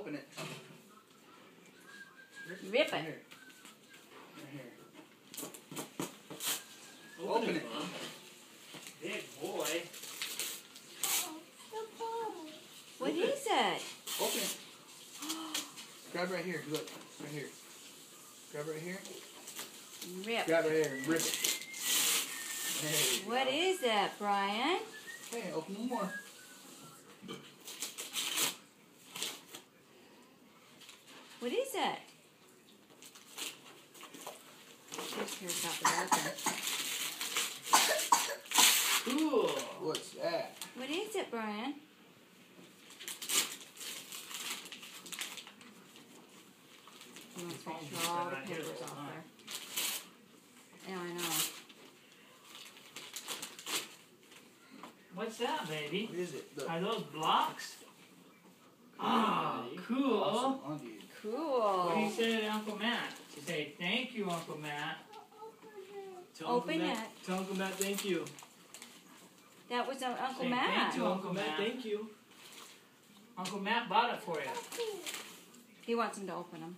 open it. Rip it. Right here. Open it. Mom. Big boy. What is it? Open it. Grab right here. Look. Right here. Grab right here. Rip. Grab right here and rip it. There you What go. is that, Brian? Okay, open one more. What is it? Here's got the dark one. Cool. What's that? What is it, Brian? You want to make sure all the papers off there. Yeah, I know. What's that, baby? What is it? Look. Are those blocks? Oh, cool. Awesome. I'll give you. Cool. What do you say to Uncle Matt? Say, thank you, Uncle Matt. Open it. Tell Uncle Matt thank you. That was Uncle Say, Matt. thank you, Uncle Matt, thank you. Uncle Matt bought it for you. He wants him to open them.